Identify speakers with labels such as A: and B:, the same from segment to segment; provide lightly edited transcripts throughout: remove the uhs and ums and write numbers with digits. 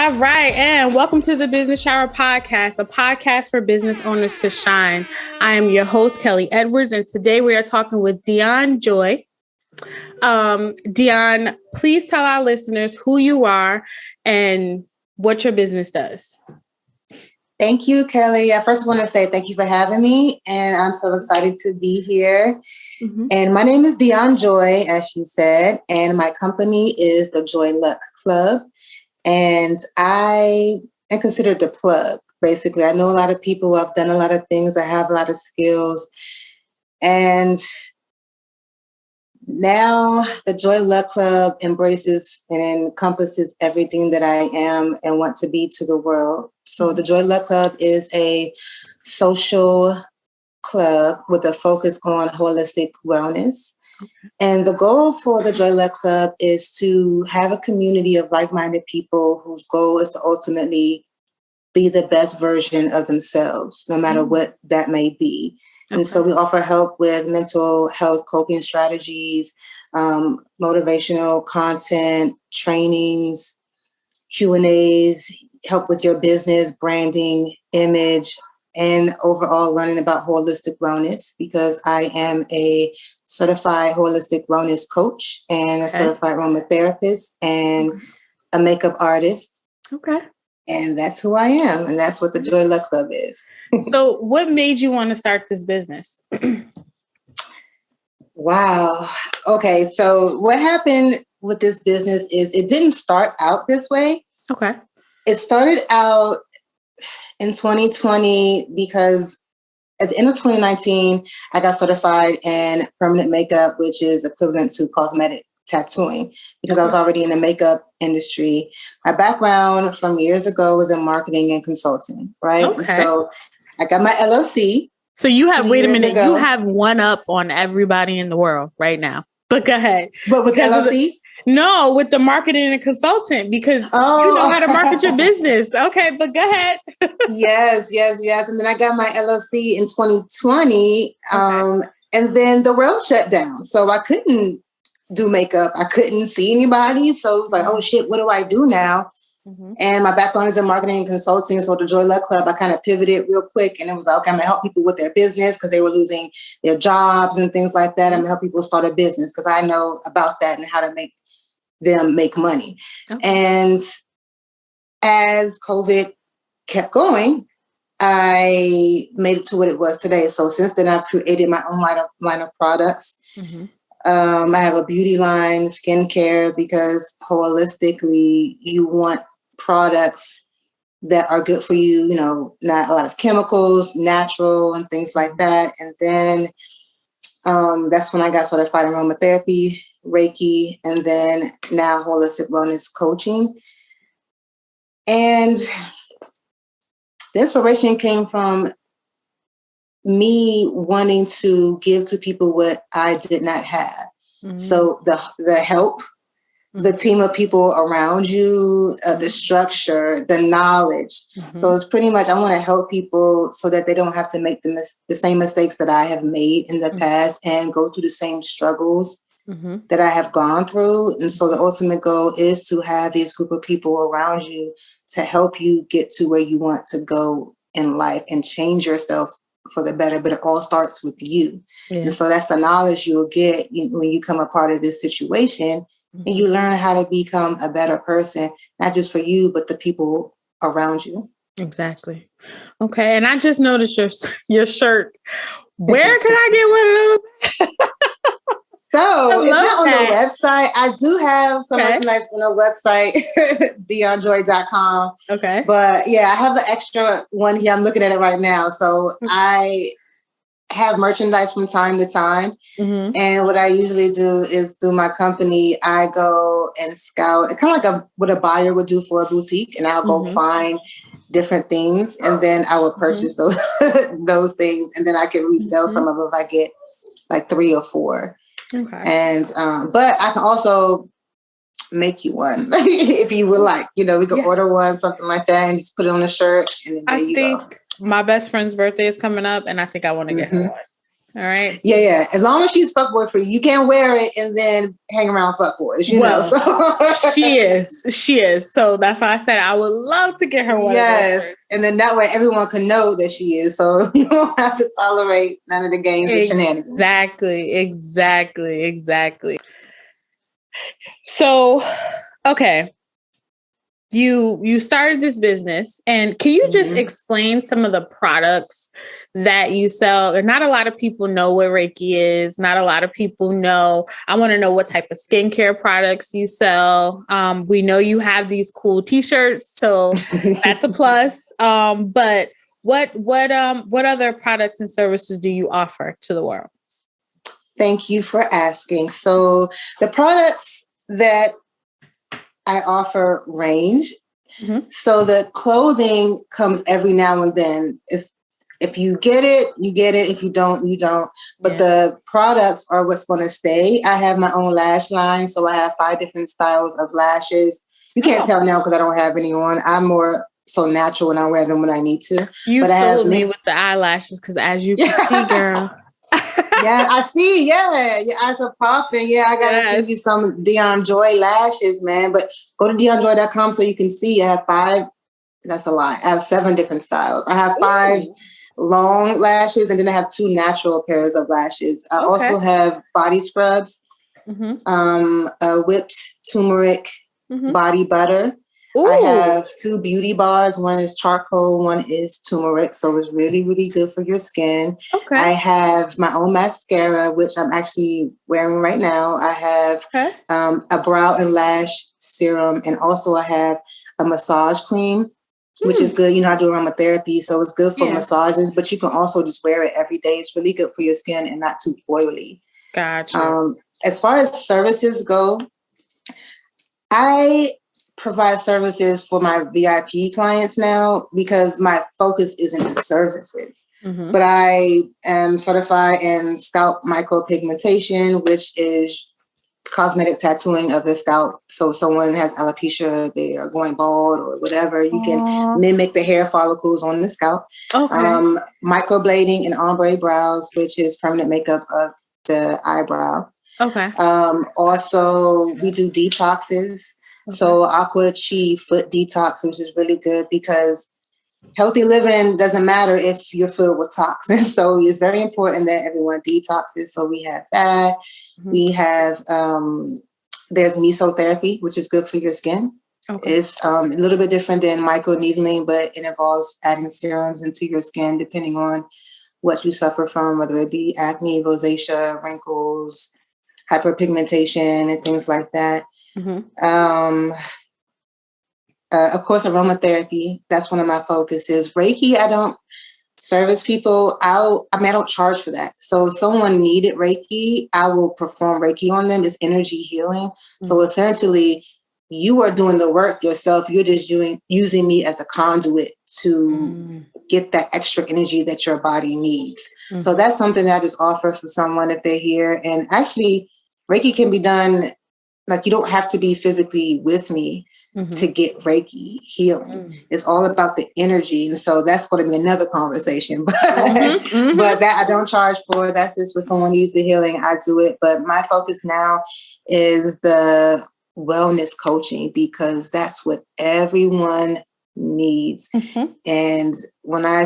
A: All right, and welcome to the Business Shower Podcast, a podcast for business owners to shine. I am your host, Kelly Edwards, and today we are talking with Dionne Joi. Dionne, please tell our listeners who you are and what your business does.
B: Thank you, Kelly. I first want to say thank you for having me, and I'm so excited to be here. Mm-hmm. And my name is Dionne Joi, as she said, and my company is the Joi Luck Club. And I am considered the plug, basically. I know a lot of people. I've done a lot of things. I have a lot of skills. And now the Joi Luck Club embraces and encompasses everything that I am and want to be to the world. So the Joi Luck Club is a social club with a focus on holistic wellness. Okay. And the goal for the Joi Luck Club is to have a community of like-minded people whose goal is to ultimately be the best version of themselves, no matter what that may be. Okay. And so we offer help with mental health coping strategies, motivational content, trainings, Q&As, help with your business, branding, image, and overall learning about holistic wellness, because I am a certified holistic wellness coach and a certified aromatherapist and a makeup artist.
A: Okay.
B: And that's who I am. And that's what the Joi Luck Club is.
A: So what made you want to start this business?
B: Wow. Okay. So what happened with this business is it didn't start out this way.
A: Okay.
B: It started out in 2020 because at the end of 2019, I got certified in permanent makeup, which is equivalent to cosmetic tattooing, because I was already in the makeup industry. My background from years ago was in marketing and consulting, right? Okay. So I got my LLC.
A: So you have, wait a minute, you have one up on everybody in the world right now. But go ahead.
B: But with LLC?
A: No, with the marketing and consultant, because you know how to market your business. Okay, but go ahead.
B: Yes. And then I got my LLC in 2020. And then the world shut down. So I couldn't do makeup. I couldn't see anybody. So it was like, oh shit, what do I do now? Mm-hmm. And my background is in marketing and consulting. So the Joi Luck Club, I kind of pivoted real quick. And it was like, okay, I'm going to help people with their business because they were losing their jobs and things like that. I'm going to help people start a business because I know about that and how to make them make money. Okay. And as COVID kept going, I made it to what it was today. So since then, I've created my own line of products. Mm-hmm. I have a beauty line, skincare, because holistically, you want products that are good for you, you know, not a lot of chemicals, natural and things like that. And then that's when I got certified in aromatherapy, Reiki, and then now holistic wellness coaching. And the inspiration came from me wanting to give to people what I did not have. Mm-hmm. So the help, the team of people around you, the structure, the knowledge. Mm-hmm. So it's pretty much, I want to help people so that they don't have to make the same mistakes that I have made in the past and go through the same struggles that I have gone through. And so the ultimate goal is to have this group of people around you to help you get to where you want to go in life and change yourself for the better, but it all starts with you. Yeah. And so that's the knowledge you'll get when you come a part of this situation and you learn how to become a better person, not just for you, but the people around you.
A: Exactly. Okay. And I just noticed your shirt. Where can I get one of those?
B: So it's not on the website. I do have some merchandise on the website, Dionnejoi.com.
A: Okay.
B: But yeah, I have an extra one here. I'm looking at it right now. So I have merchandise from time to time. Mm-hmm. And what I usually do is through my company, I go and scout. It's kind of like what a buyer would do for a boutique. And I'll go find different things. And then I will purchase those things. And then I can resell some of them if I get like 3 or 4. Okay. And but I can also make you one if you would like. You know, we could order one, something like that, and just put it on a shirt. And then
A: I think my best friend's birthday is coming up, and I think I want to get her one. All right.
B: Yeah. As long as she's fuckboy free, you can't wear it and then hang around fuckboys, know. So.
A: She is. So that's why I said I would love to get her one of those.
B: And then that way everyone can know that she is. So you don't have to tolerate none of the games or shenanigans.
A: Exactly. So, okay. You started this business, and can you just explain some of the products that you sell? And not a lot of people know what Reiki is. Not a lot of people know. I want to know what type of skincare products you sell. We know you have these cool t-shirts, so that's a plus. But what other products and services do you offer to the world?
B: Thank you for asking. So the products that I offer range. So the clothing comes every now and then. If you get it, you get it. If you don't, you don't. But the products are what's going to stay. I have my own lash line. So I have 5 different styles of lashes. You can't tell now because I don't have any on. I'm more so natural when I wear them when I need to.
A: You sold me with the eyelashes because as you can see, girl.
B: Yeah, I see. Yeah, your eyes are popping. Yeah, I gotta send you some Dionne Joi lashes, man. But go to Dionnejoi.com so you can see. I have 5. That's a lot. I have 7 different styles. I have 5 long lashes, and then I have 2 natural pairs of lashes. I also have body scrubs, a whipped turmeric body butter. I have 2 beauty bars. One is charcoal, one is turmeric. So it's really, really good for your skin. I have my own mascara, which I'm actually wearing right now. I have a brow and lash serum. And also I have a massage cream, which is good. You know, I do aromatherapy, so it's good for massages, but you can also just wear it every day. It's really good for your skin and not too oily.
A: Gotcha.
B: As far as services go, I provide services for my VIP clients now because my focus isn't the services. But I am certified in scalp micropigmentation, which is cosmetic tattooing of the scalp. So if someone has alopecia, they are going bald or whatever, you can mimic the hair follicles on the scalp. Microblading and ombre brows, which is permanent makeup of the eyebrow. Also, we do detoxes. So Aqua Chi foot detox, which is really good because healthy living doesn't matter if you're filled with toxins. So it's very important that everyone detoxes. So we have that. We have, there's mesotherapy, which is good for your skin. It's a little bit different than microneedling, but it involves adding serums into your skin depending on what you suffer from, whether it be acne, rosacea, wrinkles, hyperpigmentation, and things like that. Of course, aromatherapy. That's one of my focuses. Reiki, I don't service people. I don't charge for that. So if someone needed Reiki, I will perform Reiki on them. It's energy healing. So essentially, you are doing the work yourself. You're just using me as a conduit to get that extra energy that your body needs. So that's something that I just offer for someone if they're here. And actually, Reiki can be done. Like, you don't have to be physically with me to get Reiki healing. It's all about the energy. And so that's going to be another conversation. But that I don't charge for. That's just for someone who uses the healing. I do it. But my focus now is the wellness coaching because that's what everyone needs. And when I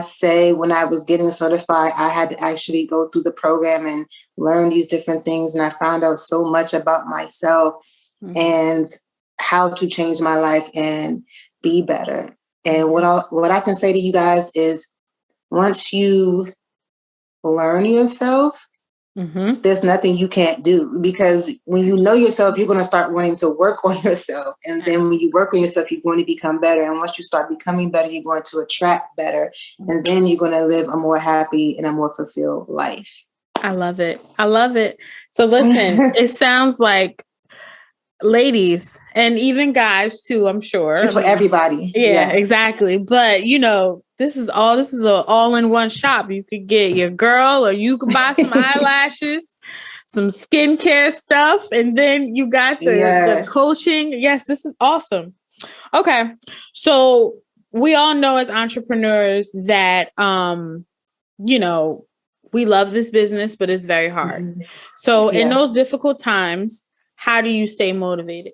B: was getting certified, I had to actually go through the program and learn these different things. And I found out so much about myself and how to change my life and be better. And what I can say to you guys is once you learn yourself, there's nothing you can't do, because when you know yourself, you're going to start wanting to work on yourself. And then when you work on yourself, you're going to become better. And once you start becoming better, you're going to attract better. And then you're going to live a more happy and a more fulfilled life.
A: I love it. So listen, it sounds like ladies and even guys too, I'm sure.
B: It's for everybody.
A: Yeah, exactly. But this is an all-in-one shop. You could get your girl, or you could buy some eyelashes, some skincare stuff, and then you got the coaching. Yes, this is awesome. Okay. So we all know as entrepreneurs that we love this business, but it's very hard.
B: Mhm.
A: So in those difficult times, how do you stay motivated?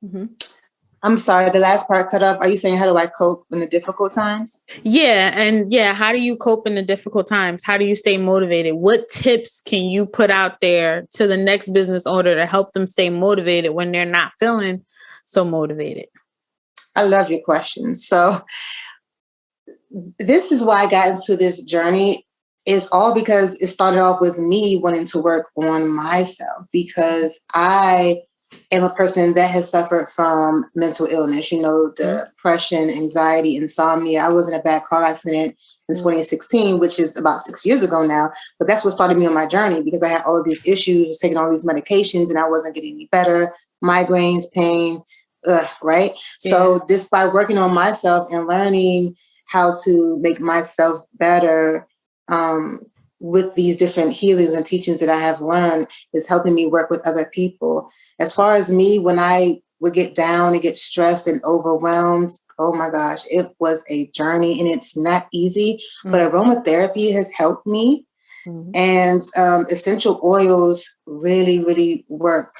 A: Mm-hmm.
B: I'm sorry, the last part cut off. Are you saying how do I cope in the difficult times?
A: Yeah. And how do you cope in the difficult times? How do you stay motivated? What tips can you put out there to the next business owner to help them stay motivated when they're not feeling so motivated?
B: I love your question. So this is why I got into this journey. It's all because it started off with me wanting to work on myself, because I am a person that has suffered from mental illness, depression, anxiety, insomnia. I was in a bad car accident in 2016, which is about 6 years ago now. But that's what started me on my journey, because I had all of these issues, taking all these medications, and I wasn't getting any better. Migraines, pain, right? Yeah. So just by working on myself and learning how to make myself better, with these different healings and teachings that I have learned, is helping me work with other people. As far as me, when I would get down and get stressed and overwhelmed, oh my gosh, it was a journey, and it's not easy, but aromatherapy has helped me. And essential oils really, really work.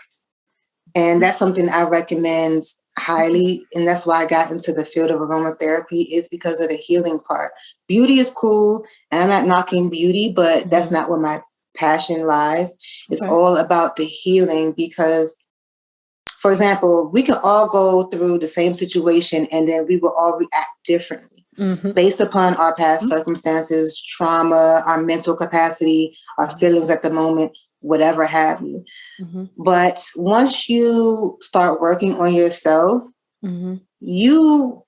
B: And that's something I recommend highly. And that's why I got into the field of aromatherapy, is because of the healing part. Beauty is cool, and I'm not knocking beauty, but that's not where my passion lies. It's all about the healing, because, for example, we can all go through the same situation, and then we will all react differently based upon our past circumstances, trauma, our mental capacity, our feelings at the moment, whatever have you. But once you start working on yourself, you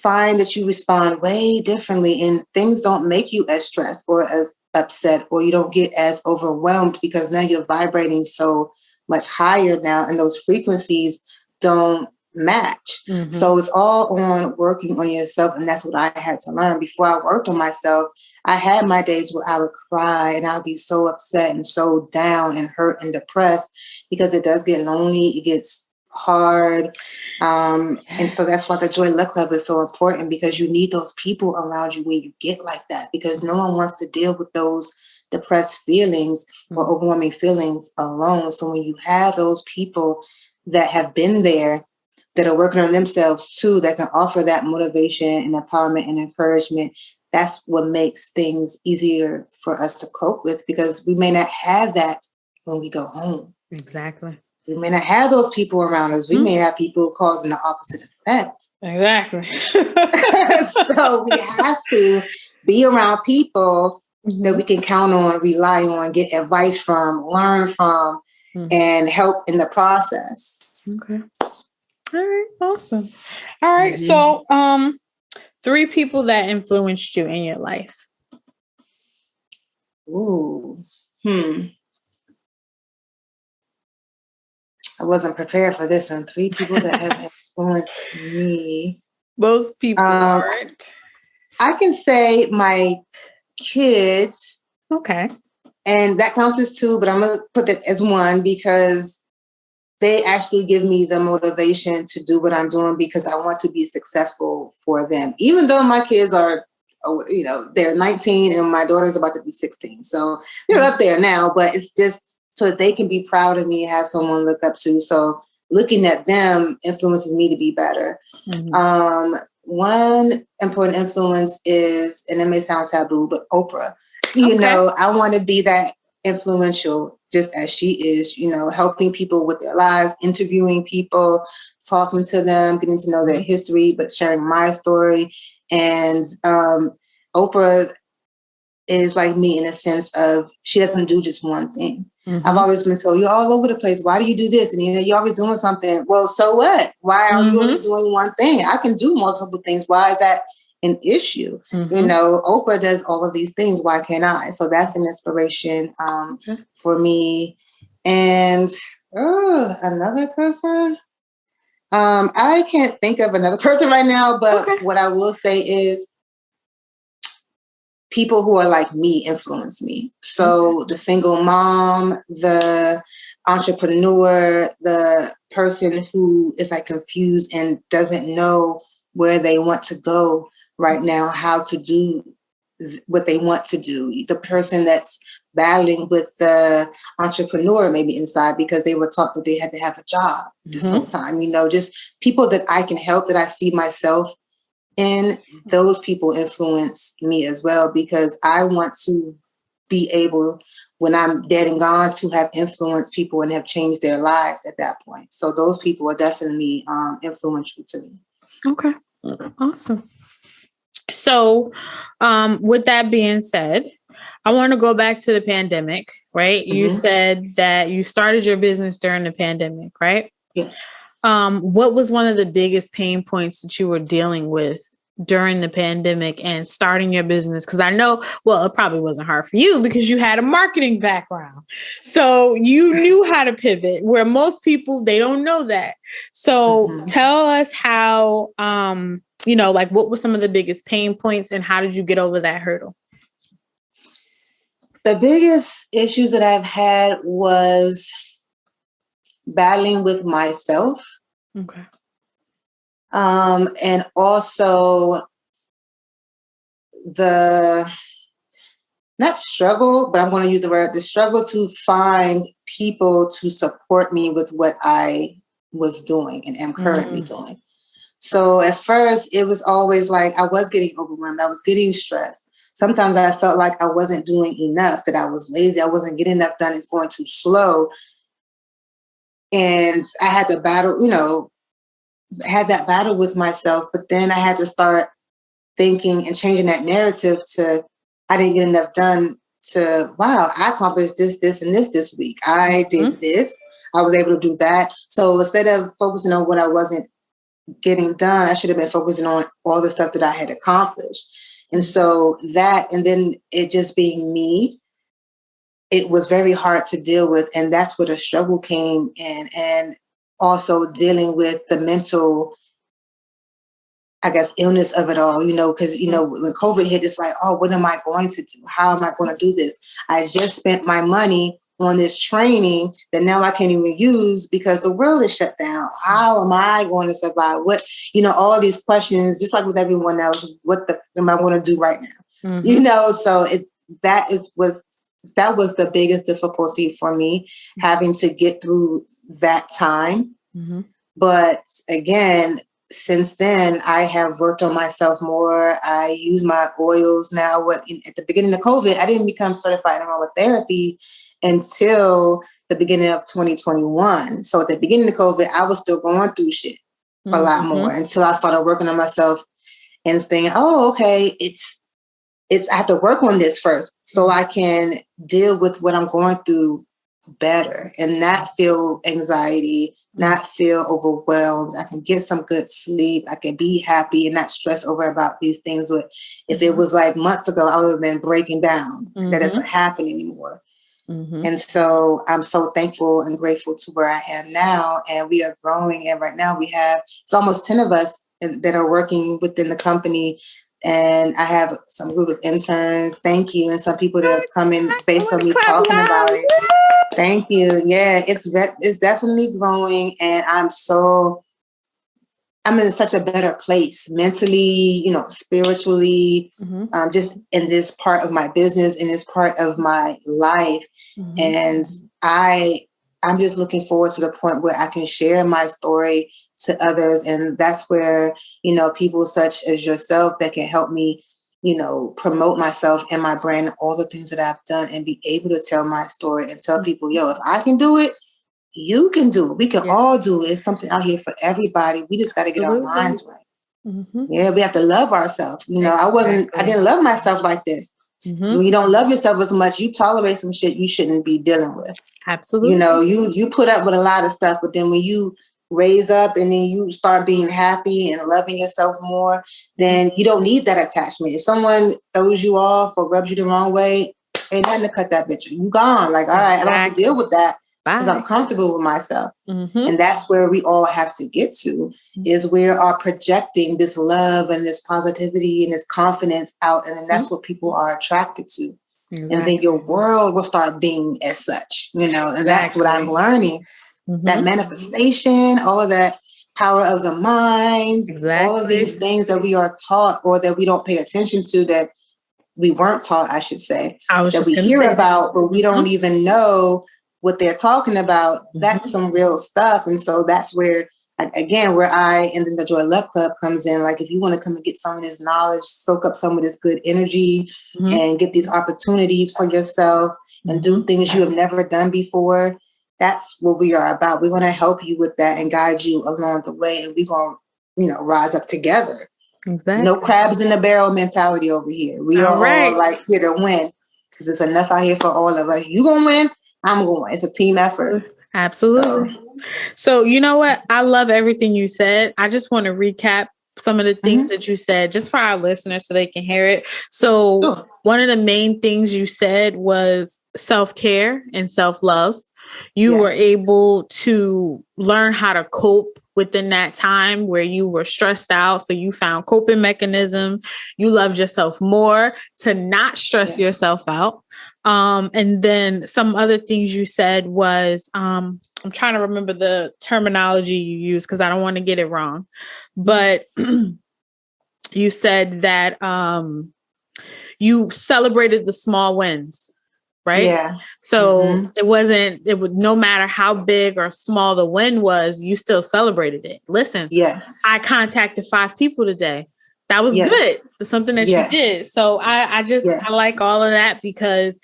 B: find that you respond way differently, and things don't make you as stressed or as upset, or you don't get as overwhelmed, because now you're vibrating so much higher now, and those frequencies don't match. So it's all on working on yourself. And that's what I had to learn. Before I worked on myself, I had my days where I would cry, and I'd be so upset and so down and hurt and depressed, because it does get lonely. It gets hard. And so that's why the Joi Luck Club is so important, because you need those people around you when you get like that, because no one wants to deal with those depressed feelings or overwhelming feelings alone. So when you have those people that have been there, that are working on themselves too, that can offer that motivation and empowerment and encouragement, that's what makes things easier for us to cope with, because we may not have that when we go home.
A: Exactly.
B: We may not have those people around us. We may have people causing the opposite effect.
A: Exactly.
B: So we have to be around people that we can count on, rely on, get advice from, learn from, and help in the process.
A: Okay. All right. Awesome. All right. So, 3 people that influenced you in your life.
B: Ooh. I wasn't prepared for this one. 3 people that have influenced me.
A: Most people aren't.
B: I can say my kids.
A: Okay.
B: And that counts as 2, but I'm going to put that as 1, because they actually give me the motivation to do what I'm doing, because I want to be successful for them. Even though my kids are, they're 19 and my daughter's about to be 16. So they're up there now, but it's just so they can be proud of me, have someone to look up to. So looking at them influences me to be better. One important influence is, and it may sound taboo, but Oprah. I want to be that influential, just as she is, helping people with their lives, interviewing people, talking to them, getting to know their history, but sharing my story. And Oprah is like me in a sense of, she doesn't do just one thing. I've always been told, you're all over the place. Why do you do this? And you're always doing something. Well, so what? Why are you only doing one thing? I can do multiple things. Why is that an issue? Oprah does all of these things. Why can't I? So that's an inspiration for me. And another person. I can't think of another person right now, but what I will say is people who are like me influence me. So the single mom, the entrepreneur, the person who is like confused and doesn't know where they want to go right now, how to do what they want to do. The person that's battling with the entrepreneur maybe inside because they were taught that they had to have a job this whole time, just people that I can help, that I see myself in. Those people influence me as well, because I want to be able, when I'm dead and gone, to have influenced people and have changed their lives at that point. So those people are definitely influential to me.
A: Okay. Awesome. So, with that being said, I want to go back to the pandemic, right? You said that you started your business during the pandemic, right?
B: Yes.
A: What was one of the biggest pain points that you were dealing with during the pandemic and starting your business? Because I know, well, it probably wasn't hard for you because you had a marketing background. So you knew how to pivot, where most people, they don't know that. So tell us how, like what were some of the biggest pain points and how did you get over that hurdle?
B: The biggest issues that I've had was battling with myself.
A: Okay.
B: And also not struggle, but I'm going to use the struggle to find people to support me with what I was doing and am currently doing. So at first it was always like I was getting overwhelmed. I was getting stressed. Sometimes I felt like I wasn't doing enough, that I was lazy. I wasn't getting enough done. It's going too slow. And I had to battle, had that battle with myself. But then I had to start thinking and changing that narrative to, I didn't get enough done, to, wow, I accomplished this, and this week. I did this. I was able to do that. So instead of focusing on what I wasn't getting done, I should have been focusing on all the stuff that I had accomplished. And so that, and then it just being me, it was very hard to deal with. And that's where the struggle came in. And also dealing with the mental, I guess, illness of it all, because, when COVID hit, it's like, oh, what am I going to do? How am I going to do this? I just spent my money on this training that now I can't even use because the world is shut down. How am I going to survive? What, all these questions, just like with everyone else, what am I going to do right now? So that was the biggest difficulty for me, having to get through that time. But again, since then, I have worked on myself more. I use my oils now. At the beginning of COVID, I didn't become certified in aromatherapy until the beginning of 2021. So at the beginning of COVID, I was still going through shit a lot more until I started working on myself and thinking, oh, okay, I have to work on this first so I can deal with what I'm going through better and not feel anxiety, not feel overwhelmed. I can get some good sleep. I can be happy and not stress over about these things. If it was like months ago, I would have been breaking down. That doesn't happen anymore. And so I'm so thankful and grateful to where I am now. And we are growing. And right now it's almost 10 of us that are working within the company. And I have some group of interns. Thank you. And some people that have come in based on me talking about it. Thank you. Yeah, it's definitely growing. And I'm in such a better place mentally, spiritually, just in this part of my business, in this part of my life. And I'm just looking forward to the point where I can share my story to others. And that's where, people such as yourself that can help me, promote myself and my brand, all the things that I've done, and be able to tell my story and tell people, if I can do it, you can do it. We can all do it. It's something out here for everybody. We just got to get our minds right. Yeah, we have to love ourselves. I didn't love myself like this. So when you don't love yourself as much, you tolerate some shit you shouldn't be dealing with.
A: Absolutely.
B: You put up with a lot of stuff, but then when you raise up and then you start being happy and loving yourself more, then you don't need that attachment. If someone throws you off or rubs you the wrong way, ain't nothing to cut that bitch. You gone. Like, all right, I don't have to deal with that because I'm comfortable with myself. And that's where we all have to get to, is we are projecting this love and this positivity and this confidence out. And then that's what people are attracted to. Exactly. And then your world will start being as such, and that's what I'm learning. That manifestation, all of that power of the mind, all of these things that we are taught or that we don't pay attention to, that we weren't taught, I should say, that we hear
A: that.
B: about, but we don't even know what they're talking about. That's some real stuff. And so that's where, again, where I and then the Joi Luck Club comes in. Like, if you want to come and get some of this knowledge, soak up some of this good energy and get these opportunities for yourself and do things you have never done before, that's what we are about. We want to help you with that and guide you along the way. And we're going to, rise up together.
A: Exactly.
B: No crabs in the barrel mentality over here. We are all like here to win, because there's enough out here for all of us. You gonna win, I'm going. It's a team effort.
A: Absolutely. So you know what? I love everything you said. I just want to recap some of the things that you said, just for our listeners so they can hear it. So one of the main things you said was self-care and self-love. You were able to learn how to cope within that time where you were stressed out. So you found coping mechanism. You loved yourself more to not stress yourself out. And then some other things you said was, I'm trying to remember the terminology you used because I don't want to get it wrong. But you said that you celebrated the small wins. Right.
B: Yeah.
A: So it would, no matter how big or small the win was, you still celebrated it. Listen, I contacted 5 people today. That was good. That's something that you did. So I like all of that, because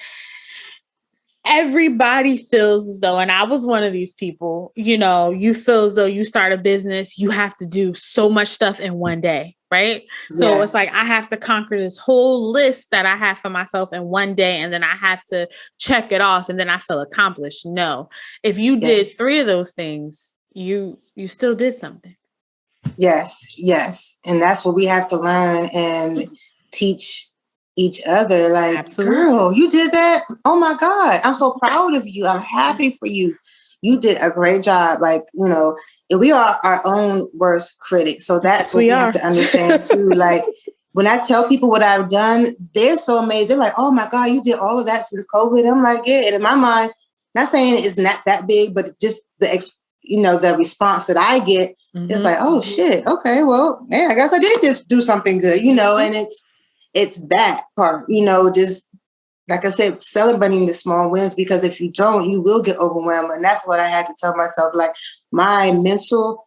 A: everybody feels as though, and I was one of these people, you feel as though you start a business, you have to do so much stuff in one day. Right. So it's like, I have to conquer this whole list that I have for myself in one day. And then I have to check it off. And then I feel accomplished. No, if you did 3 of those things, you still did something.
B: Yes. And that's what we have to learn and teach each other. Like, girl, you did that. Oh my God. I'm so proud of you. I'm happy for you. You did a great job. Like, we are our own worst critics. So that's what we have to understand too. Like, when I tell people what I've done, they're so amazed. They're like, oh my God, you did all of that since COVID. I'm like, yeah. And in my mind, not saying it's not that big, but just the response that I get is like, oh shit. Okay, well, man, I guess I did just do something good, and it's that part, just like I said, celebrating the small wins, because if you don't, you will get overwhelmed. And that's what I had to tell myself. Like, my mental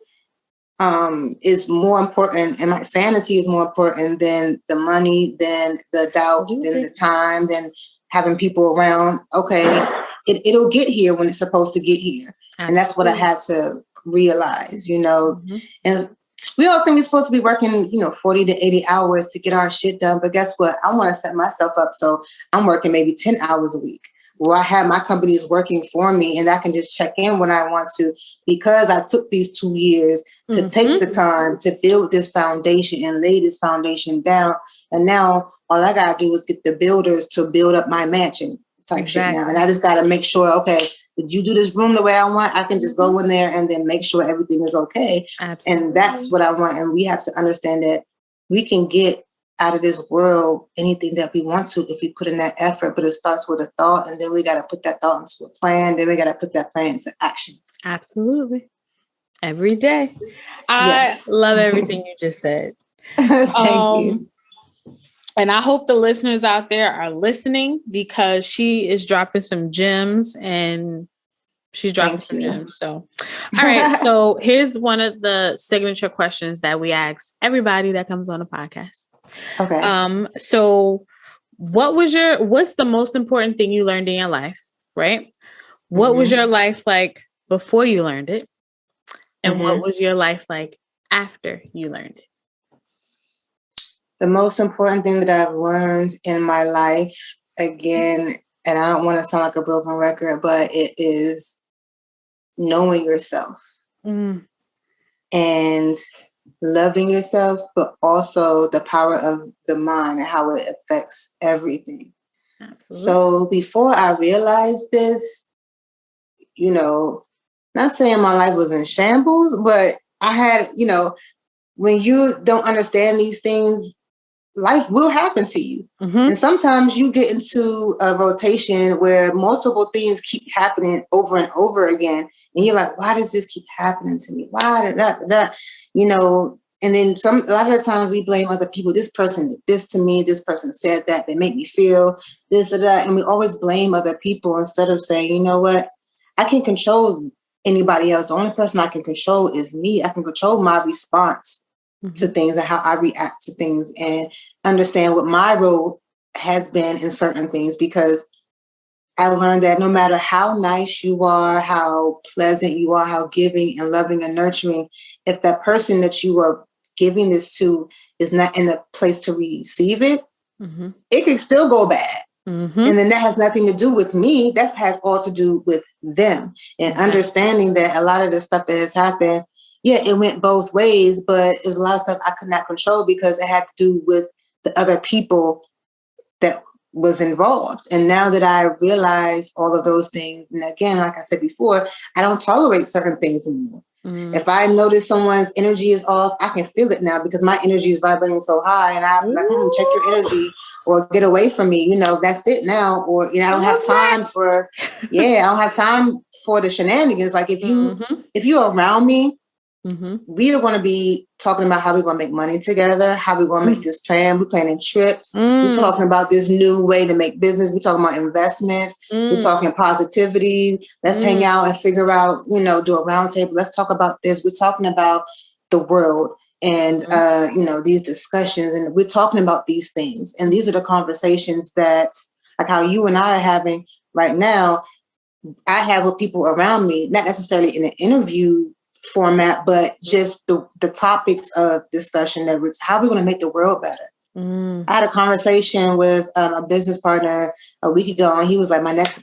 B: is more important, and my sanity is more important than the money, than the doubt, than the time, than having people around. Okay, it'll get here when it's supposed to get here. And that's what I had to realize, and we all think we're supposed to be working, 40 to 80 hours to get our shit done. But guess what? I want to set myself up so I'm working maybe 10 hours a week, where I have my companies working for me, and I can just check in when I want to, because I took these 2 years to take the time to build this foundation and lay this foundation down. And now all I got to do is get the builders to build up my mansion type shit now. And I just got to make sure, okay, if you do this room the way I want, I can just go in there and then make sure everything is okay. Absolutely. And that's what I want. And we have to understand that we can get out of this world anything that we want to if we put in that effort, but it starts with a thought, and then we got to put that thought into a plan. Then we got to put that plan into action.
A: Absolutely. Every day. I love everything you just said.
B: Thank you.
A: And I hope the listeners out there are listening, because she is dropping some gems, and she's dropping some gems. So, all right. So here's one of the signature questions that we ask everybody that comes on the podcast.
B: Okay.
A: So what's the most important thing you learned in your life? Right. What was your life like before you learned it? And what was your life like after you learned it?
B: The most important thing that I've learned in my life, again, and I don't want to sound like a broken record, but it is knowing yourself and loving yourself, but also the power of the mind and how it affects everything. Absolutely. So before I realized this, not saying my life was in shambles, but I had, when you don't understand these things, life will happen to you. And sometimes you get into a rotation where multiple things keep happening over and over again. And you're like, why does this keep happening to me? Why did that? And then a lot of the times we blame other people. This person did this to me. This person said that. They make me feel this or that. And we always blame other people instead of saying, you know what? I can control anybody else. The only person I can control is me. I can control my response to things and how I react to things and understand what my role has been in certain things, because I learned that no matter how nice you are, how pleasant you are, how giving and loving and nurturing, if that person that you are giving this to is not in a place to receive it, it can still go bad. And then that has nothing to do with me. That has all to do with them. And understanding that a lot of the stuff that has happened, it went both ways, but there's a lot of stuff I could not control because it had to do with the other people that was involved. And now that I realize all of those things, and again, like I said before, I don't tolerate certain things anymore. If I notice someone's energy is off, I can feel it now because my energy is vibrating so high, and I'm like, check your energy or get away from me. That's it now. Or, I don't have time for, I don't have time for the shenanigans. Like if you're around me, we are going to be talking about how we're going to make money together, how we're going to make this plan. We're planning trips. We're talking about this new way to make business. We're talking about investments. We're talking positivity. Let's hang out and figure out, do a round table. Let's talk about this. We're talking about the world and, these discussions. And we're talking about these things. And these are the conversations that, like how you and I are having right now, I have with people around me, not necessarily in an interview format, but just the topics of discussion that how are we going to make the world better? I had a conversation with a business partner a week ago, and he was like, my next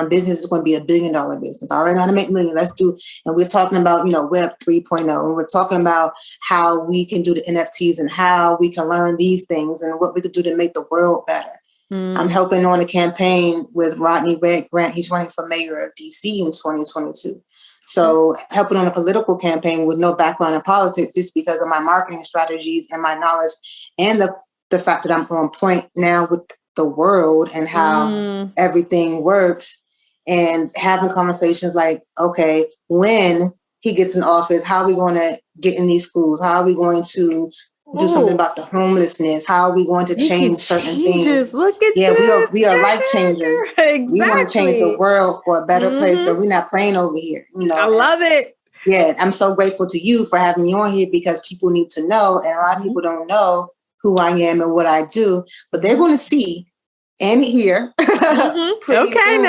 B: business is going to be $1 billion business. I already know how to make million. Let's do. And we're talking about, Web 3.0. And we're talking about how we can do the NFTs and how we can learn these things and what we could do to make the world better. I'm helping on a campaign with Rodney Red Grant. He's running for mayor of DC in 2022. So helping on a political campaign with no background in politics, just because of my marketing strategies and my knowledge and the fact that I'm on point now with the world and how everything works, and having conversations like, okay, when he gets in office, how are we going to get in these schools? How are we going to do something about the homelessness? How are we going to change certain things?
A: Look at this.
B: we are life changers.
A: Exactly.
B: We want to change the world for a better place, but we're not playing over here.
A: I love it.
B: Yeah, I'm so grateful to you for having me on here, because people need to know, and a lot of people don't know who I am and what I do, but they're going to see and hear.
A: Okay,
B: soon,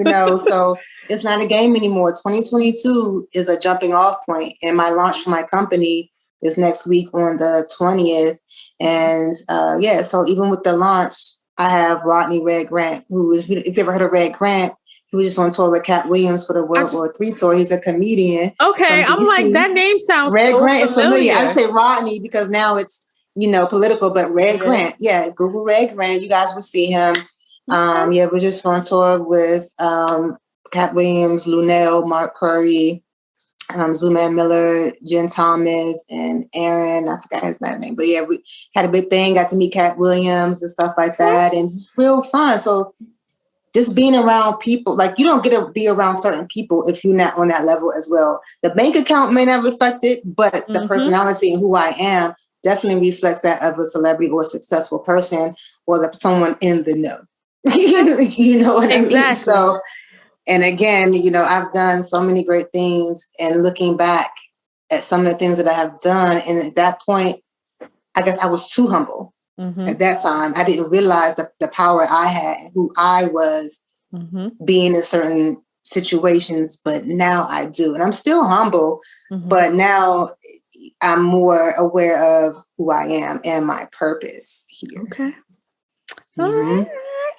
A: now.
B: So it's not a game anymore. 2022 is a jumping off point, and my launch for my company is next week on the 20th. And so even with the launch, I have Rodney Red Grant, who is, if you ever heard of Red Grant, he was just on tour with Cat Williams for the World War III tour. He's a comedian.
A: Okay, I'm like, that name sounds
B: Red
A: so
B: Grant
A: familiar.
B: is familiar. I'd say Rodney because now it's, political, but Red Grant. Yeah, Google Red Grant. You guys will see him. We're just on tour with Cat Williams, Lunel, Mark Curry, Zuma Miller, Jen Thomas, and Aaron. I forgot his last name, but we had a big thing. Got to meet Cat Williams and stuff like that, and it's real fun. So just being around people, like you don't get to be around certain people if you're not on that level as well. The bank account may not reflect it, but the personality and who I am definitely reflects that of a celebrity or a successful person or someone in the know. You know what I mean? So. And again, I've done so many great things, and looking back at some of the things that I have done. And at that point, I guess I was too humble at that time. I didn't realize the power I had and who I was being in certain situations, but now I do. And I'm still humble, but now I'm more aware of who I am and my purpose here.
A: Okay. All right.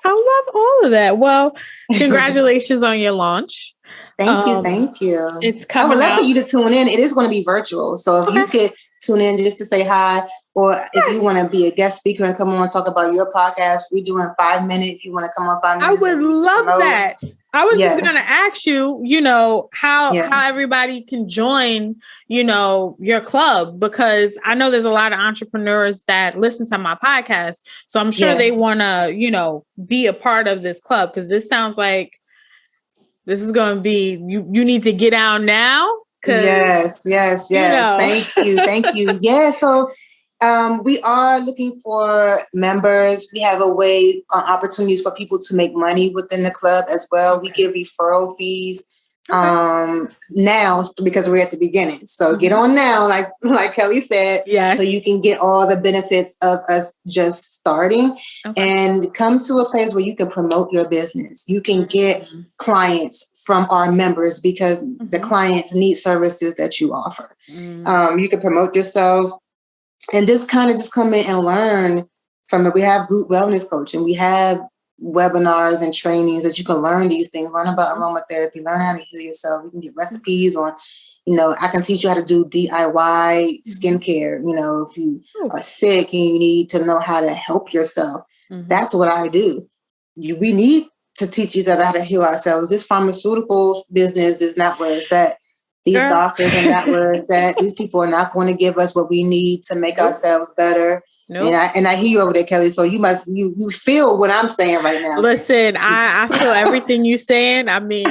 A: I love all of that. Well, congratulations on your launch.
B: Thank you.
A: It's coming.
B: I would love for you to tune in. It is going to be virtual. So if you could tune in just to say hi, or if you want to be a guest speaker and come on and talk about your podcast, we're doing 5 minutes. If you want to come on 5 minutes.
A: I would love that. I was just going to ask you, how everybody can join, your club, because I know there's a lot of entrepreneurs that listen to my podcast. So I'm sure they want to, be a part of this club, because this sounds like this is going to be, you need to get out now.
B: Yes. Thank you. Yeah. So we are looking for members. We have a way, opportunities for people to make money within the club as well. We give referral fees now because we're at the beginning. So get on now, like Kelly said, so you can get all the benefits of us just starting and come to a place where you can promote your business. You can get clients from our members because the clients need services that you offer. You can promote yourself. And just come in and learn from it. We have group wellness coaching. We have webinars and trainings that you can learn these things, learn about aromatherapy, learn how to heal yourself. You can get recipes on, I can teach you how to do DIY skincare. If you are sick and you need to know how to help yourself, that's what I do. We need to teach each other how to heal ourselves. This pharmaceutical business is not where it's at. These doctors are not where it's at. These people are not going to give us what we need to make ourselves better. And I hear you over there, Kelly. So you feel what I'm saying right now.
A: Listen, I feel everything you're saying. I mean,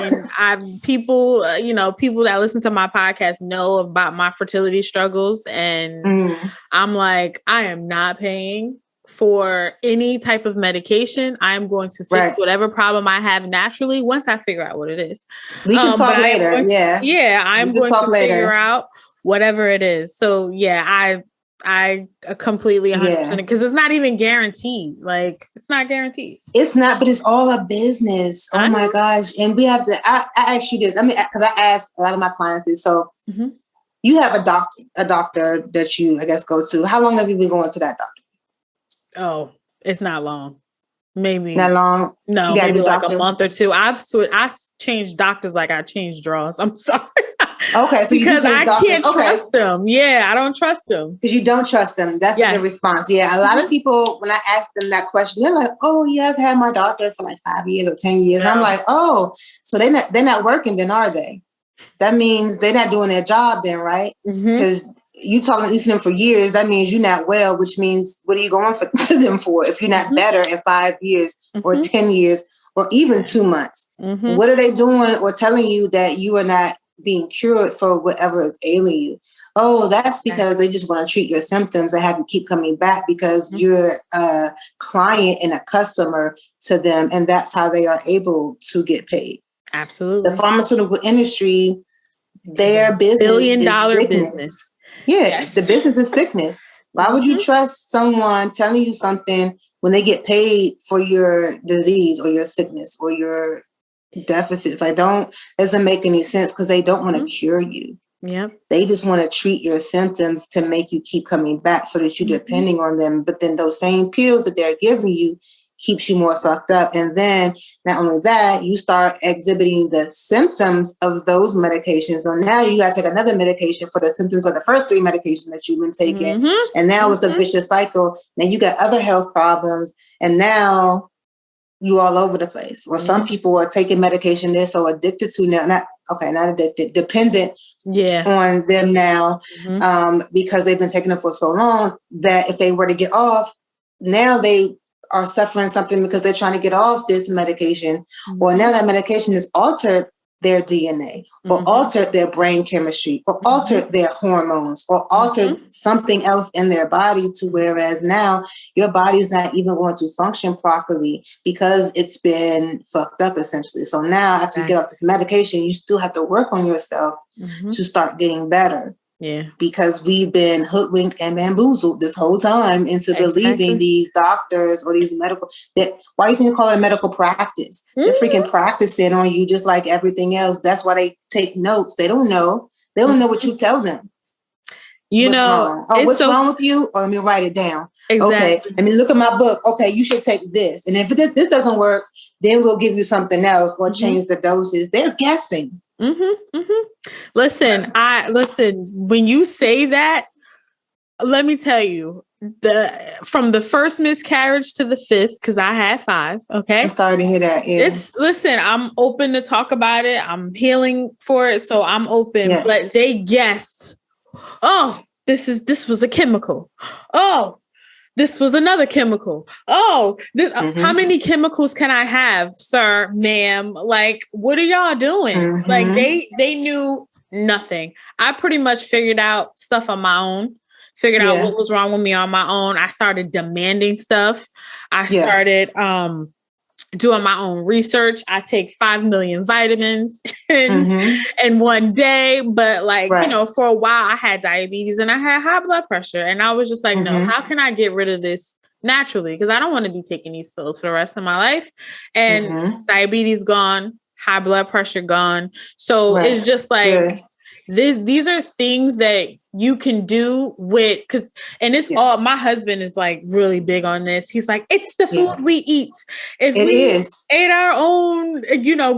A: people that listen to my podcast know about my fertility struggles, and I'm like, I am not paying for any type of medication. I'm going to fix whatever problem I have naturally once I figure out what it is.
B: We can talk later.
A: I'm going to figure out whatever it is. So I completely 100% because it's not even guaranteed. Like, it's not guaranteed.
B: It's not, but it's all a business. Oh my gosh. And we have to, I ask you this. I mean, because I ask a lot of my clients this. So you have a doctor that you, I guess, go to. How long have you been going to that doctor?
A: Oh, it's not long. Maybe
B: not long.
A: No, maybe like a month or two. I've changed doctors like I changed drawers. I'm sorry.
B: Okay, so
A: because I can't trust them. Yeah, I don't trust them.
B: Because you don't trust them. That's a good response. Yeah, a lot of people, when I ask them that question, they're like, "Oh, yeah, I've had my doctor for like 5 years or 10 years." And I'm like, "Oh, so they're not working then, are they? That means they're not doing their job then, right? Because you talking to them for years, that means you're not well, which means what are you going to them for if you're not better in 5 years or 10 years or even 2 months? What are they doing or telling you that you are not being cured for whatever is ailing you? Oh, that's because they just want to treat your symptoms and have you keep coming back because you're a client and a customer to them, and that's how they are able to get paid.
A: Absolutely.
B: The pharmaceutical industry, their business
A: billion-dollar
B: is
A: business.
B: Yeah, the business is sickness. Why would you trust someone telling you something when they get paid for your disease or your sickness or your deficits? Like, doesn't make any sense because they don't want to cure you. They just want to treat your symptoms to make you keep coming back so that you're depending on them. But then those same pills that they're giving you keeps you more fucked up. And then not only that, you start exhibiting the symptoms of those medications. So now you got to take another medication for the symptoms of the first 3 medications that you've been taking. And now it's a vicious cycle. Then you got other health problems. And now you all over the place. Or some people are taking medication they're so addicted to now. Not addicted, dependent on them now because they've been taking it for so long that if they were to get off, now they are suffering something because they're trying to get off this medication, or now that medication has altered their DNA, or altered their brain chemistry, or altered their hormones, or altered something else in their body to whereas now your body's not even going to function properly because it's been fucked up essentially. So now after you get off this medication, you still have to work on yourself to start getting better. Yeah, because we've been hoodwinked and bamboozled this whole time into believing these doctors or these medical. Why do you think they call it medical practice? They're freaking practicing on you just like everything else. That's why they take notes. They don't know. They don't know what you tell them. What's wrong? Oh, what's wrong with you? Oh, let me write it down. Okay, let me look at my book. Okay, you should take this. And if this doesn't work, then we'll give you something else or change the doses. They're guessing.
A: Listen, when you say that, let me tell you, from the first miscarriage to the 5th, because I had 5. Okay.
B: I'm sorry to hear that. Yeah.
A: Listen, I'm open to talk about it. I'm healing for it. So I'm open, but they guessed, oh, this was a chemical. Oh, this was another chemical. Oh, how many chemicals can I have, sir, ma'am? Like, what are y'all doing? Like they knew Nothing. I pretty much figured out stuff on my own. Figured out what was wrong with me on my own. I started demanding stuff. I started doing my own research. I take 5 million vitamins in one day. But for a while I had diabetes and I had high blood pressure. And I was just like, no, how can I get rid of this naturally? Because I don't want to be taking these pills for the rest of my life. And diabetes gone, high blood pressure gone. So it's just like, these are things that you can do with, and it's all, my husband is like really big on this. He's like, it's the food we eat. If we ate our own,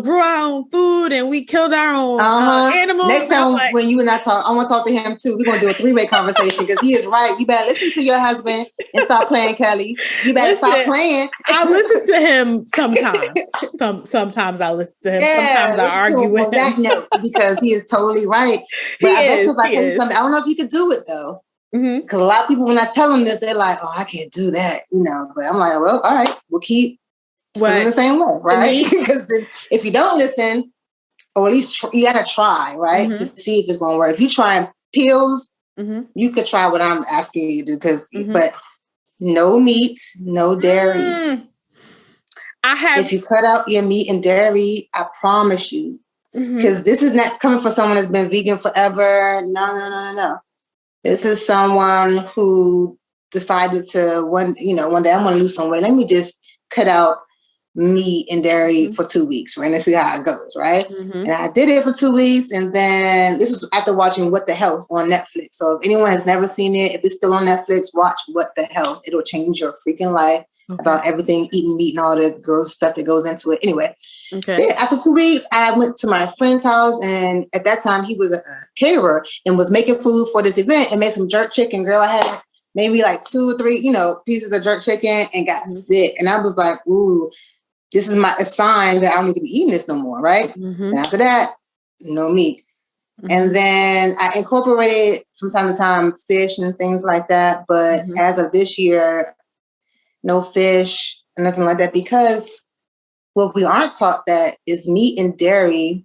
A: grew our own food and we killed our own animals.
B: Next time when you and I talk, I want to talk to him too. We're going to do a 3-way conversation because he is right. You better listen to your husband and stop playing, Kelly. You better stop playing.
A: I listen to him sometimes. Sometimes I listen to him. Sometimes I argue with him.
B: That note, because he is totally right. But I bet if I tell you something, I don't know if you could do it though. Because a lot of people, when I tell them this, they're like, oh, I can't do that, But I'm like, well, all right, we'll keep feeling the same way, right? Because then if you don't listen, or at least you got to try, right? To see if it's going to work. If you try pills, you could try what I'm asking you to do, but no meat, no dairy. If you cut out your meat and dairy, I promise you, because this is not coming from someone that's been vegan forever. No. This is someone who decided to one day I'm going to lose some weight. Let me just cut out meat and dairy for 2 weeks, right? And see how it goes, right? And I did it for 2 weeks. And then this is after watching What the Health on Netflix. So if anyone has never seen it, if it's still on Netflix, watch What the Health. It'll change your freaking life about everything, eating meat and all the gross stuff that goes into it. Anyway, then after 2 weeks, I went to my friend's house. And at that time, he was a caterer and was making food for this event and made some jerk chicken. Girl, I had maybe like 2 or 3, pieces of jerk chicken and got sick. And I was like, ooh, this is a sign that I don't need to be eating this no more, right? And after that, no meat. And then I incorporated from time to time fish and things like that. But as of this year, no fish, nothing like that. Because what we aren't taught that is meat and dairy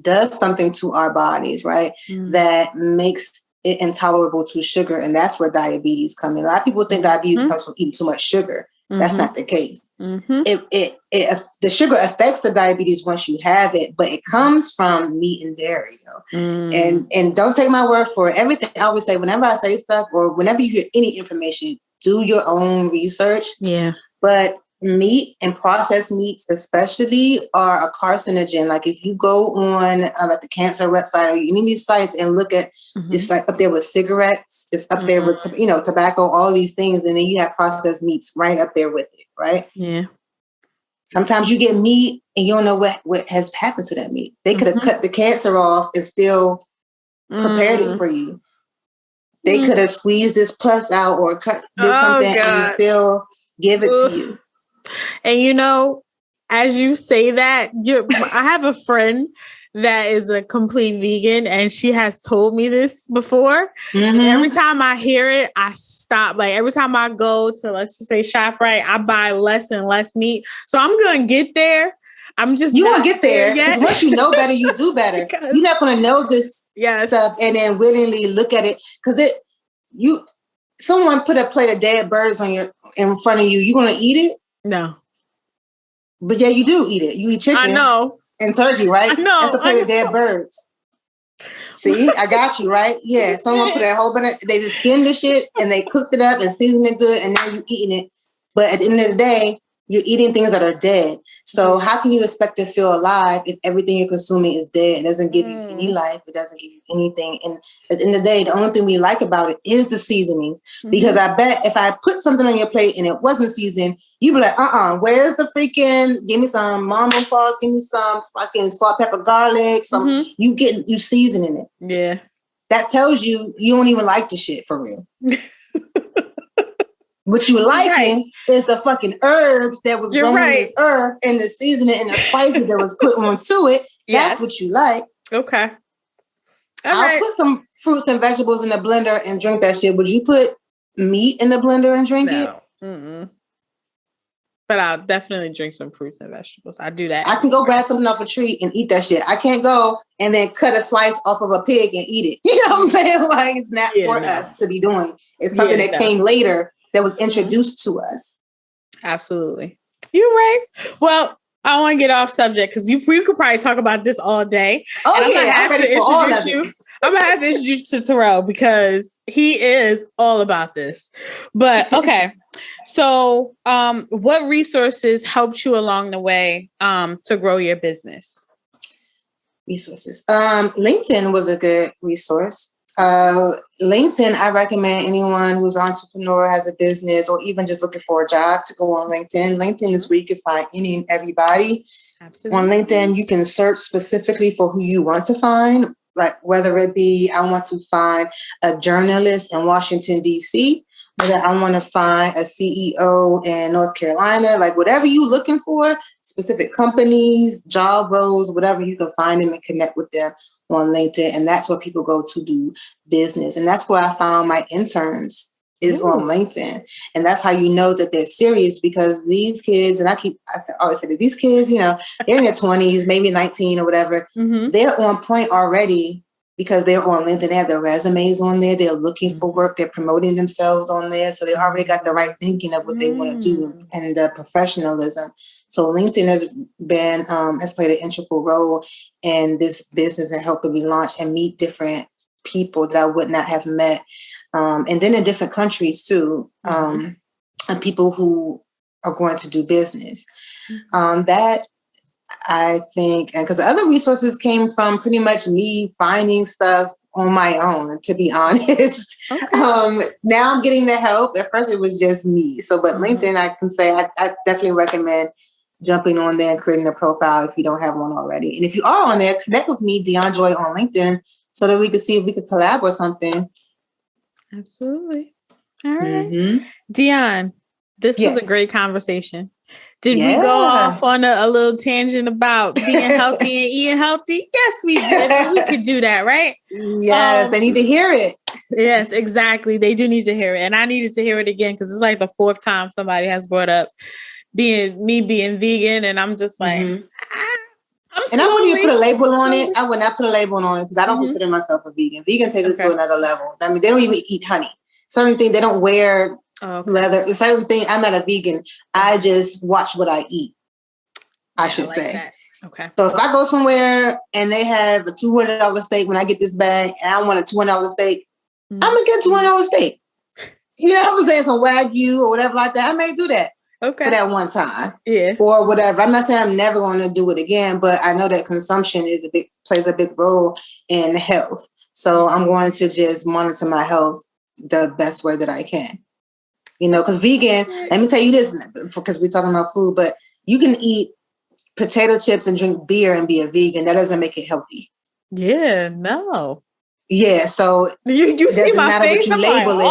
B: does something to our bodies, right? That makes it intolerable to sugar. And that's where diabetes comes in. A lot of people think diabetes comes from eating too much sugar. That's not the case. The sugar affects the diabetes once you have it, but it comes from meat and dairy. And don't take my word for it. Everything I always say, whenever I say stuff or whenever you hear any information, do your own research. Yeah. But meat and processed meats especially are a carcinogen. Like if you go on like the cancer website or any of these sites and look at, it's like up there with cigarettes, it's up there with tobacco, all these things, and then you have processed meats right up there with it, right? Yeah. Sometimes you get meat and you don't know what has happened to that meat. They could have cut the cancer off and still prepared it for you. They could have squeezed this pus out or cut this something and still give it to you.
A: And as you say that, I have a friend that is a complete vegan, and she has told me this before. And every time I hear it, I stop. Like every time I go to, let's just say ShopRite, I buy less and less meat. So I'm going to get there. I'm just
B: you gonna get there because once you know better, you do better. You're not gonna know this stuff and then willingly look at it because someone put a plate of dead birds in front of you. You gonna eat it?
A: No.
B: But yeah, you do eat it. You eat chicken. I
A: know.
B: And turkey, right?
A: I know.
B: That's a plate of dead birds. See, I got you, right? Yeah. Someone put a whole bunch they just skinned the shit and they cooked it up and seasoned it good and now you're eating it. But at the end of the day, you're eating things that are dead. So how can you expect to feel alive if everything you're consuming is dead? It doesn't give you any life. It doesn't give you anything. And at the end of the day, the only thing we like about it is the seasonings. Because I bet if I put something on your plate and it wasn't seasoned, you'd be like, where's the freaking, give me some mama paws, give me some fucking salt, pepper, garlic, you seasoning it.
A: Yeah.
B: That tells you don't even like the shit for real. What you liking is the fucking herbs that was grown in this herb and the seasoning and the spices that was put onto it. That's what you like.
A: Okay.
B: I'll put some fruits and vegetables in the blender and drink that shit. Would you put meat in the blender and drink it?
A: but I'll definitely drink some fruits and vegetables. I do that.
B: I can go grab something off a tree and eat that shit. I can't go and then cut a slice off of a pig and eat it. You know what I'm saying? Like, it's not for us to be doing. It's something that came later that was introduced to us. Absolutely.
A: You're right. Well, I want to get off subject because we could probably talk about this all day.
B: Oh, I'm ready for all of it.
A: I'm going to have to introduce you to Terrell because he is all about this. But okay. So what resources helped you along the way to grow your business?
B: Resources. LinkedIn was a good resource. LinkedIn, I recommend anyone who's an entrepreneur, has a business, or even just looking for a job to go on LinkedIn. LinkedIn is where you can find any and everybody. Absolutely. On LinkedIn, you can search specifically for who you want to find, like whether it be I want to find a journalist in Washington, D.C., whether I want to find a CEO in North Carolina, like whatever you're looking for, specific companies, job roles, whatever, you can find them and connect with them on LinkedIn. And that's where people go to do business. And that's where I found my interns is on LinkedIn. And that's how you know that they're serious, because these kids, and I always say that these kids, you know, they're in their 20s, maybe 19 or whatever. They're on point already because they're on LinkedIn. They have their resumes on there. They're looking for work. They're promoting themselves on there. So they already got the right thinking of what they want to do and the professionalism. So LinkedIn has played an integral role in this business and helping me launch and meet different people that I would not have met. And then in different countries too, and people who are going to do business. That I think, and because the other resources came from pretty much me finding stuff on my own, to be honest. Now I'm getting the help. At first it was just me. So, but LinkedIn, I can say I definitely recommend jumping on there and creating a profile if you don't have one already. And if you are on there, connect with me, Dionne Joi, on LinkedIn, so that we could see if we could collab or something.
A: Absolutely. All right. Dionne, this was a great conversation. Did we go off on a little tangent about being healthy and eating healthy? Yes, we did. We could do that, right?
B: Yes, they need to hear it.
A: Yes, exactly. They do need to hear it. And I needed to hear it again because it's like the fourth time somebody has brought up being vegan. And I'm just like,
B: and I wouldn't even put a label on it. I would not put a label on it because I don't consider myself a vegan. Vegan takes it to another level. I mean, they don't even eat honey. Certain things, they don't wear leather. Certain things, I'm not a vegan. I just watch what I eat, I should say. That. Okay. So if I go somewhere and they have a $200 steak, when I get this bag and I want a $200 steak, I'm going to get a $200 steak. You know what I'm saying? Some Wagyu or whatever like that. I may do that. Okay. For that one time. Yeah. Or whatever. I'm not saying I'm never going to do it again, but I know that consumption plays a big role in health. So I'm going to just monitor my health the best way that I can. You know, because vegan, let me tell you this, because we're talking about food, but you can eat potato chips and drink beer and be a vegan. That doesn't make it healthy.
A: Yeah, no.
B: Yeah, so
A: you see my face,
B: what you label it.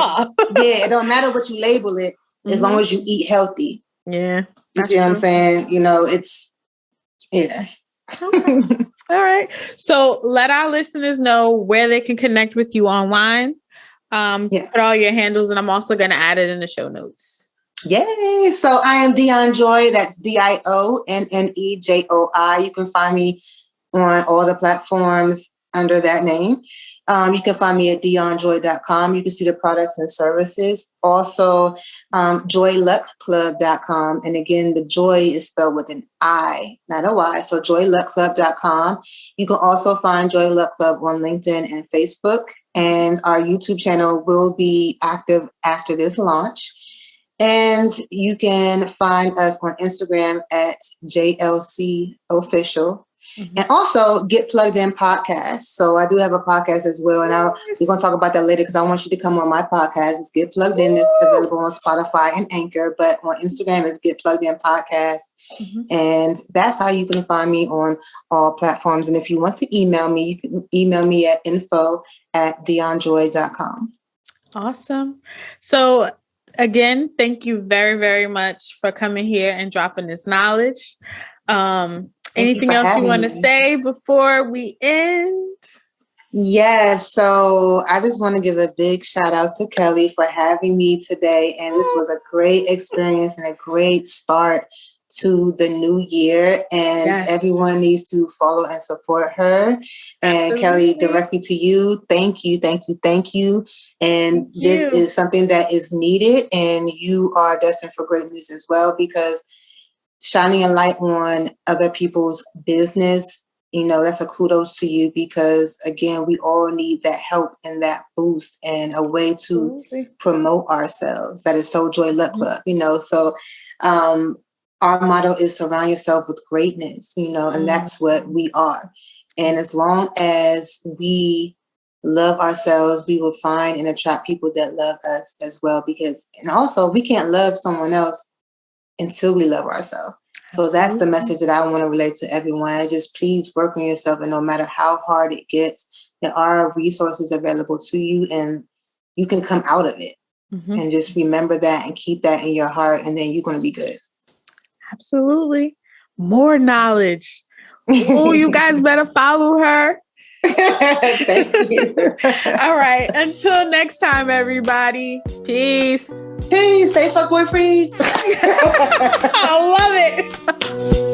B: Yeah, it don't matter what you label it. As long as you eat healthy.
A: Yeah.
B: You see what I'm saying? You know, it's,
A: Okay. All right. So let our listeners know where they can connect with you online. Put all your handles, and I'm also going to add it in the show notes.
B: Yay. So I am Dionne Joi. That's DIONNEJOI. You can find me on all the platforms under that name. You can find me at DionneJoi.com. You can see the products and services. Also, JoiLuckClub.com. And again, the Joy is spelled with an I, not a Y. So JoiLuckClub.com. You can also find Joi Luck Club on LinkedIn and Facebook. And our YouTube channel will be active after this launch. And you can find us on Instagram at JLOfficial. And also Get Plugged In podcast. So I do have a podcast as well. And we're going to talk about that later because I want you to come on my podcast. It's Get Plugged In. It's available on Spotify and Anchor. But on Instagram, it's Get Plugged In podcast. And that's how you can find me on all platforms. And if you want to email me, you can email me at info@DionneJoi.com.
A: Awesome. So again, thank you very, very much for coming here and dropping this knowledge. Anything else you want to say before we end?
B: Yes. So I just want to give a big shout out to Kelly for having me today. And this was a great experience and a great start to the new year. And everyone needs to follow and support her. And Kelly, directly to you. Thank you. Thank you. Thank you. And this is something that is needed. And you are destined for greatness as well, because shining a light on other people's business, that's a kudos to you, because again, we all need that help and that boost and a way to promote ourselves. That is so Joi Luck Club, so our motto is surround yourself with greatness, and that's what we are. And as long as we love ourselves, we will find and attract people that love us as well, and also we can't love someone else until we love ourselves. So that's the message that I want to relate to everyone. Just please work on yourself, and no matter how hard it gets, there are resources available to you and you can come out of it. And just remember that and keep that in your heart, and then you're going to be good.
A: Absolutely. More knowledge. Oh, you guys better follow her.
B: Thank you.
A: All right. Until next time, everybody. Peace.
B: Peace. Stay fuckboy free.
A: I love it.